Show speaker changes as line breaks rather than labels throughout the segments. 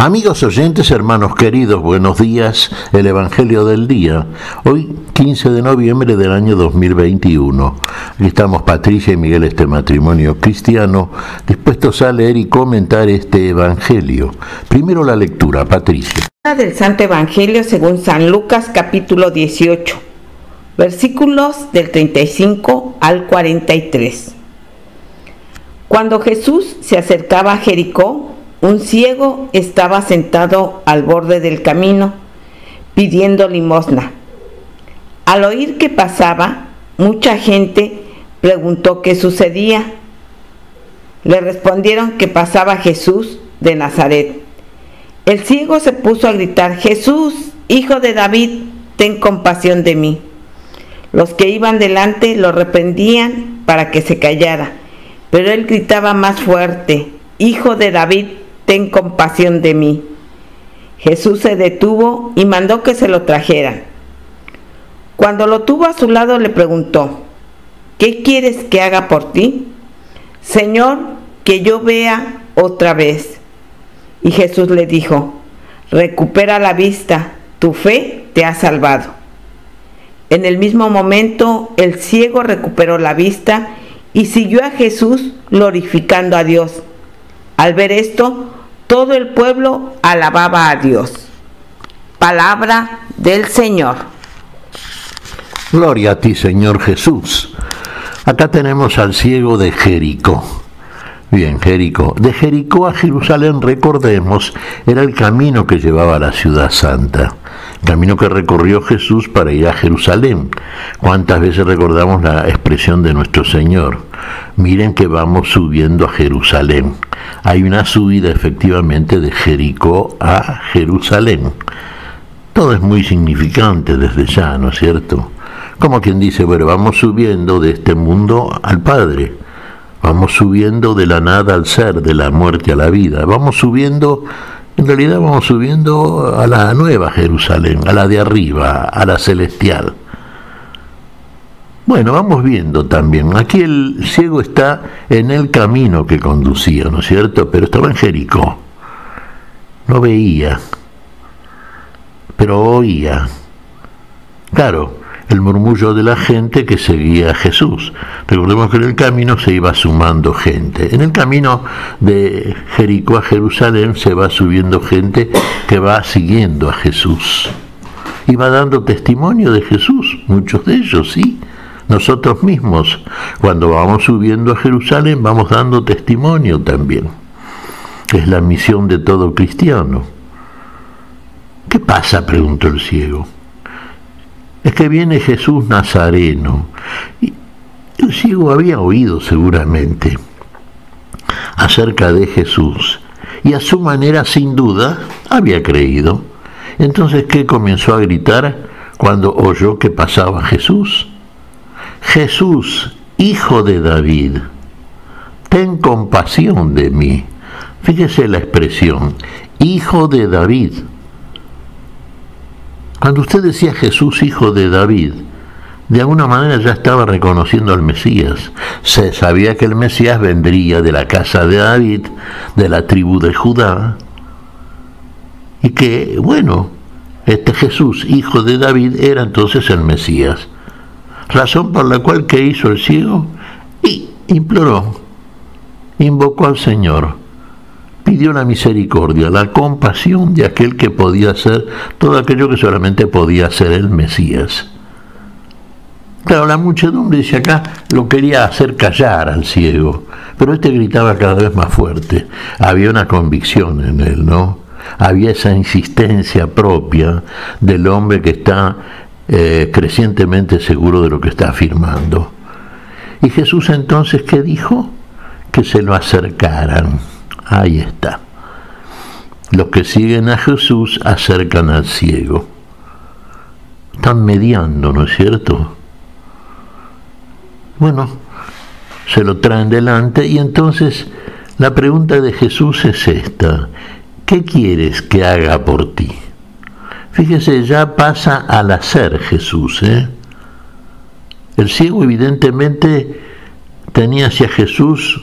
Amigos oyentes, hermanos queridos, buenos días. El Evangelio del día. Hoy, 15 de noviembre del año 2021. Aquí estamos Patricia y Miguel, este matrimonio cristiano, dispuestos a leer y comentar este Evangelio. Primero la lectura, Patricia.
Del Santo Evangelio según San Lucas, capítulo 18, versículos del 35 al 43. Cuando Jesús se acercaba a Jericó, un ciego estaba sentado al borde del camino, pidiendo limosna. Al oír que pasaba, mucha gente preguntó qué sucedía. Le respondieron que pasaba Jesús de Nazaret. El ciego se puso a gritar: «Jesús, hijo de David, ten compasión de mí». Los que iban delante lo reprendían para que se callara, pero él gritaba más fuerte: «Hijo de David, ten compasión de mí». Jesús se detuvo y mandó que se lo trajeran. Cuando lo tuvo a su lado le preguntó: «¿Qué quieres que haga por ti?». «Señor, que yo vea otra vez». Y Jesús le dijo: «Recupera la vista, tu fe te ha salvado». En el mismo momento el ciego recuperó la vista y siguió a Jesús glorificando a Dios. Al ver esto, todo el pueblo alababa a Dios. Palabra del Señor.
Gloria a ti, Señor Jesús. Acá tenemos al ciego de Jericó. Bien, Jericó. De Jericó a Jerusalén, recordemos, era el camino que llevaba a la ciudad santa. El camino que recorrió Jesús para ir a Jerusalén. ¿Cuántas veces recordamos la expresión de nuestro Señor? Miren que vamos subiendo a Jerusalén. Hay una subida efectivamente de Jericó a Jerusalén. Todo es muy significante desde ya, ¿no es cierto? Como quien dice, bueno, vamos subiendo de este mundo al Padre. Vamos subiendo de la nada al ser, de la muerte a la vida. Vamos subiendo, en realidad vamos subiendo a la nueva Jerusalén, a la de arriba, a la celestial. Bueno, vamos viendo también. Aquí el ciego está en el camino que conducía, ¿no es cierto? Pero estaba en Jericó. No veía, pero oía. Claro, el murmullo de la gente que seguía a Jesús. Recordemos que en el camino se iba sumando gente. En el camino de Jericó a Jerusalén se va subiendo gente que va siguiendo a Jesús. Y va dando testimonio de Jesús, muchos de ellos, sí. Nosotros mismos, cuando vamos subiendo a Jerusalén, vamos dando testimonio también. Es la misión de todo cristiano. ¿Qué pasa?, preguntó el ciego. Es que viene Jesús Nazareno. Y el ciego había oído seguramente acerca de Jesús y a su manera, sin duda, había creído. Entonces, ¿qué comenzó a gritar cuando oyó que pasaba Jesús? «Jesús, hijo de David, ten compasión de mí». Fíjese la expresión, hijo de David. Cuando usted decía Jesús, hijo de David, de alguna manera ya estaba reconociendo al Mesías. Se sabía que el Mesías vendría de la casa de David, de la tribu de Judá, y que, bueno, este Jesús, hijo de David, era entonces el Mesías. Razón por la cual, ¿qué hizo el ciego? Y imploró, invocó al Señor, pidió la misericordia, la compasión de aquel que podía hacer todo aquello que solamente podía hacer el Mesías. Claro, la muchedumbre, dice acá, lo quería hacer callar al ciego, pero este gritaba cada vez más fuerte. Había una convicción en él, ¿no? Había esa insistencia propia del hombre que está crecientemente seguro de lo que está afirmando. Y Jesús entonces, ¿qué dijo? Que se lo acercaran. Ahí está. Los que siguen a Jesús acercan al ciego. Están mediando, ¿no es cierto? Bueno, se lo traen delante y entonces la pregunta de Jesús es esta: ¿qué quieres que haga por ti? Fíjese, ya pasa al hacer Jesús, El ciego evidentemente tenía hacia Jesús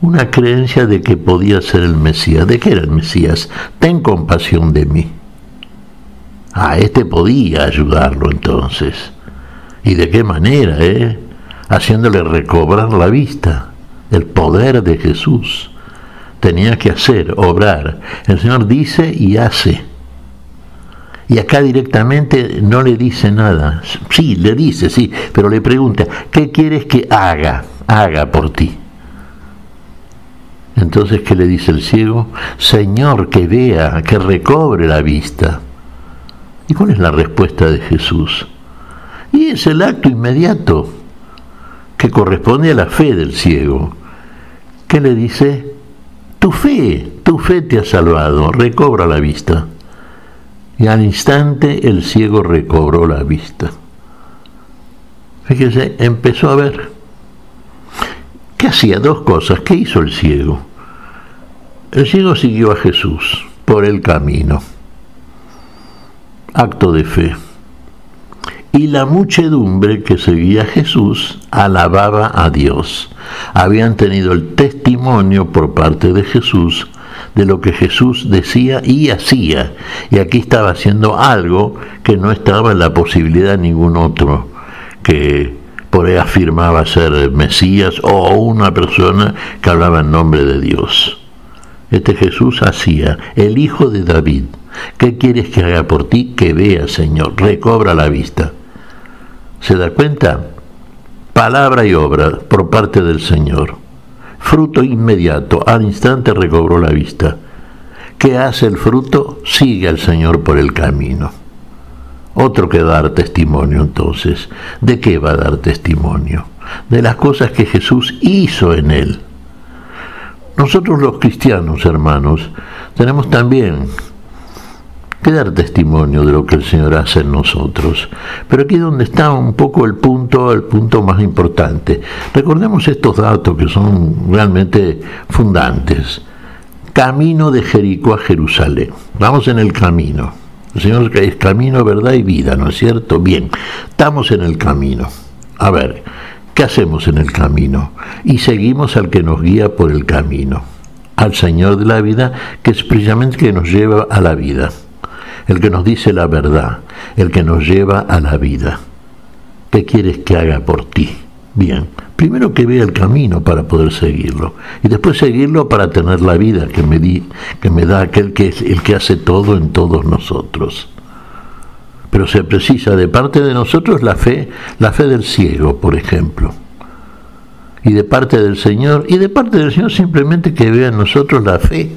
una creencia de que podía ser el Mesías. ¿De qué era el Mesías? Ten compasión de mí. Este podía ayudarlo entonces. ¿Y de qué manera? Haciéndole recobrar la vista. El poder de Jesús. Tenía que hacer, obrar. El Señor dice y hace. Y acá directamente no le dice nada. Sí, le dice, sí, pero le pregunta, ¿qué quieres que haga por ti? Entonces, ¿qué le dice el ciego? Señor, que vea, que recobre la vista. ¿Y cuál es la respuesta de Jesús? Y es el acto inmediato que corresponde a la fe del ciego. ¿Qué le dice? Tu fe te ha salvado, recobra la vista. Y al instante el ciego recobró la vista. Fíjese, empezó a ver. ¿Qué hacía? Dos cosas. ¿Qué hizo el ciego? El ciego siguió a Jesús por el camino. Acto de fe. Y la muchedumbre que seguía a Jesús alababa a Dios. Habían tenido el testimonio por parte de Jesús de lo que Jesús decía y hacía. Y aquí estaba haciendo algo que no estaba en la posibilidad de ningún otro, que por ahí afirmaba ser Mesías o una persona que hablaba en nombre de Dios. Este Jesús hacía, el Hijo de David. ¿Qué quieres que haga por ti? Que vea, Señor, recobra la vista. ¿Se da cuenta? Palabra y obra por parte del Señor. Fruto inmediato, al instante recobró la vista. ¿Qué hace el fruto? Sigue al Señor por el camino. Otro que dar testimonio entonces. ¿De qué va a dar testimonio? De las cosas que Jesús hizo en él. Nosotros los cristianos, hermanos, tenemos también que dar testimonio de lo que el Señor hace en nosotros. Pero aquí es donde está un poco el punto más importante. Recordemos estos datos que son realmente fundantes. Camino de Jericó a Jerusalén. Vamos en el camino. El Señor es camino, verdad y vida, ¿no es cierto? Bien, estamos en el camino. A ver, ¿qué hacemos en el camino? Y seguimos al que nos guía por el camino. Al Señor de la vida, que es precisamente el que nos lleva a la vida. El que nos dice la verdad, el que nos lleva a la vida. ¿Qué quieres que haga por ti? Bien, primero que vea el camino para poder seguirlo, y después seguirlo para tener la vida que me da aquel que es el que hace todo en todos nosotros. Pero se precisa de parte de nosotros la fe del ciego, por ejemplo, y de parte del Señor simplemente que vea en nosotros la fe,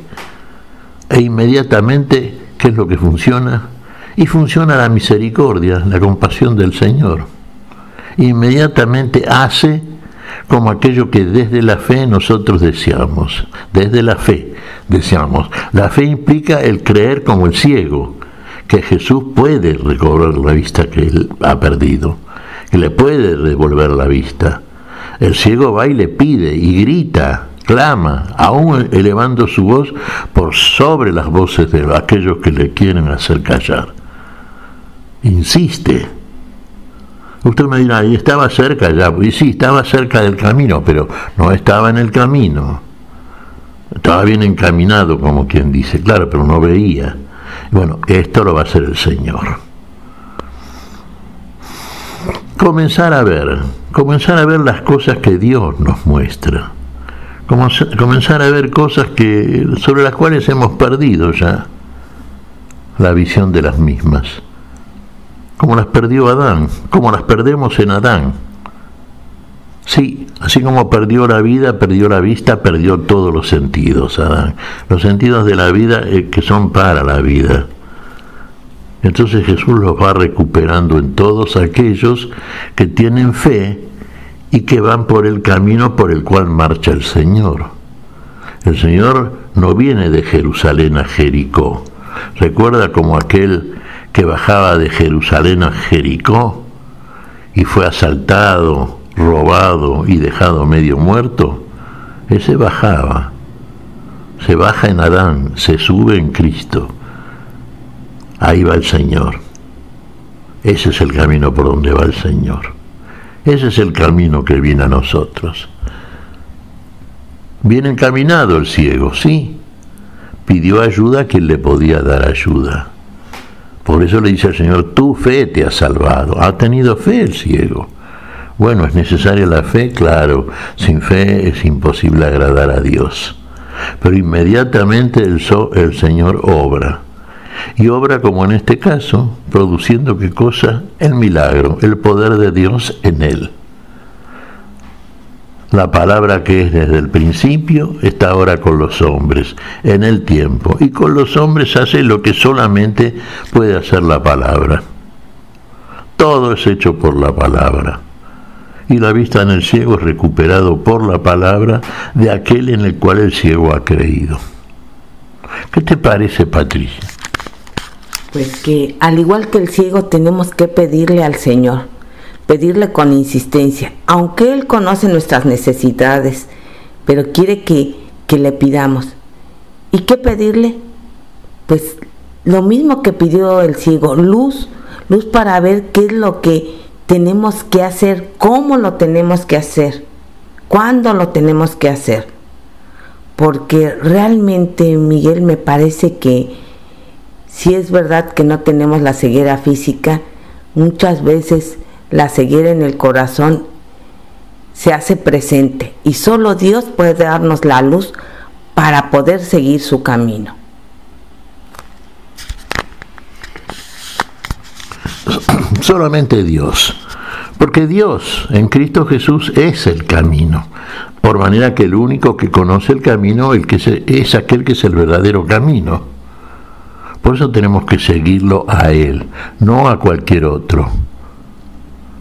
e inmediatamente ¿qué es lo que funciona? Y funciona la misericordia, la compasión del Señor. Inmediatamente hace como aquello que desde la fe nosotros deseamos. Desde la fe deseamos. La fe implica el creer como el ciego, que Jesús puede recobrar la vista que él ha perdido, que le puede devolver la vista. El ciego va y le pide y grita, clama, aún elevando su voz por sobre las voces de aquellos que le quieren hacer callar. Insiste. Usted me dirá, y estaba cerca ya, y sí, estaba cerca del camino, pero no estaba en el camino. Estaba bien encaminado, como quien dice, claro, pero no veía. Bueno, esto lo va a hacer el Señor. Comenzar a ver las cosas que Dios nos muestra. Comenzar a ver cosas sobre las cuales hemos perdido ya la visión de las mismas, como las perdió Adán, como las perdemos en Adán. Sí, así como perdió la vida, perdió la vista, perdió todos los sentidos Adán, los sentidos de la vida que son para la vida. Entonces Jesús los va recuperando en todos aquellos que tienen fe y que van por el camino por el cual marcha el Señor. El Señor no viene de Jerusalén a Jericó. ¿Recuerda como aquel que bajaba de Jerusalén a Jericó y fue asaltado, robado y dejado medio muerto? Ese bajaba. Se baja en Adán, se sube en Cristo. Ahí va el Señor. Ese es el camino por donde va el Señor. Ese es el camino que viene a nosotros. Bien encaminado el ciego, sí. Pidió ayuda a quien le podía dar ayuda. Por eso le dice al Señor, tu fe te ha salvado. ¿Ha tenido fe el ciego? Bueno, ¿es necesaria la fe? Claro, sin fe es imposible agradar a Dios. Pero inmediatamente el Señor obra. Y obra como en este caso, produciendo ¿qué cosa? El milagro, el poder de Dios en él. La palabra que es desde el principio está ahora con los hombres, en el tiempo, y con los hombres hace lo que solamente puede hacer la palabra. Todo es hecho por la palabra. Y la vista en el ciego es recuperado por la palabra de aquel en el cual el ciego ha creído. ¿Qué te parece, Patricia?
Pues que al igual que el ciego tenemos que pedirle al Señor, pedirle con insistencia, aunque Él conoce nuestras necesidades, pero quiere que le pidamos. ¿Y qué pedirle? Pues lo mismo que pidió el ciego, luz para ver qué es lo que tenemos que hacer, cómo lo tenemos que hacer, cuándo lo tenemos que hacer. Porque realmente, Miguel, me parece que si es verdad que no tenemos la ceguera física, muchas veces la ceguera en el corazón se hace presente y solo Dios puede darnos la luz para poder seguir su camino.
Solamente Dios, porque Dios en Cristo Jesús es el camino, por manera que el único que conoce el camino es aquel que es el verdadero camino. Por eso tenemos que seguirlo a Él, no a cualquier otro.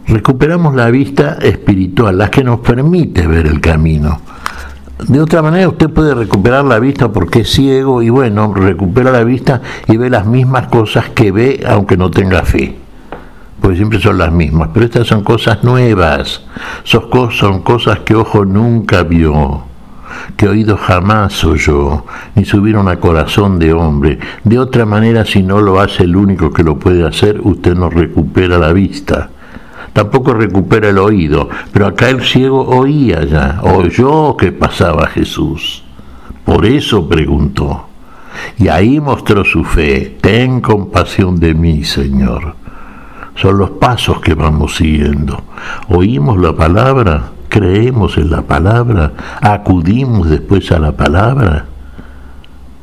Recuperamos la vista espiritual, la que nos permite ver el camino. De otra manera usted puede recuperar la vista porque es ciego y bueno, recupera la vista y ve las mismas cosas que ve aunque no tenga fe. Porque siempre son las mismas, pero estas son cosas nuevas, son cosas que ojo nunca vio, que oído jamás oyó, ni subieron a corazón de hombre. De otra manera, si no lo hace el único que lo puede hacer, usted no recupera la vista. Tampoco recupera el oído, pero acá el ciego oía ya, oyó que pasaba Jesús. Por eso preguntó, y ahí mostró su fe, ten compasión de mí, Señor. Son los pasos que vamos siguiendo. Oímos la palabra, creemos en la palabra, acudimos después a la palabra.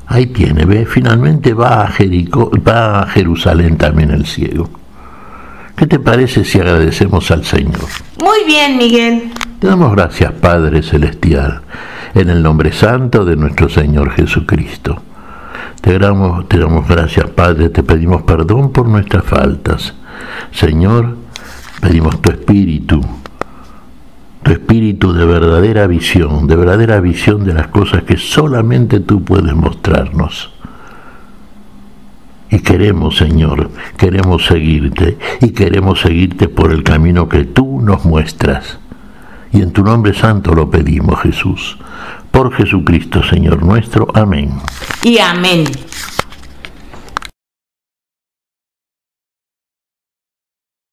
Ahí tiene, ve, finalmente va a Jerusalén también el ciego. ¿Qué te parece si agradecemos al Señor?
Muy bien, Miguel.
Te damos gracias, Padre Celestial, en el nombre santo de nuestro Señor Jesucristo. Te damos gracias, Padre, te pedimos perdón por nuestras faltas. Señor, pedimos tu espíritu de verdadera visión de las cosas que solamente tú puedes mostrarnos. Y queremos, Señor, queremos seguirte por el camino que tú nos muestras. Y en tu nombre santo lo pedimos, Jesús. Por Jesucristo, Señor nuestro. Amén.
Y amén.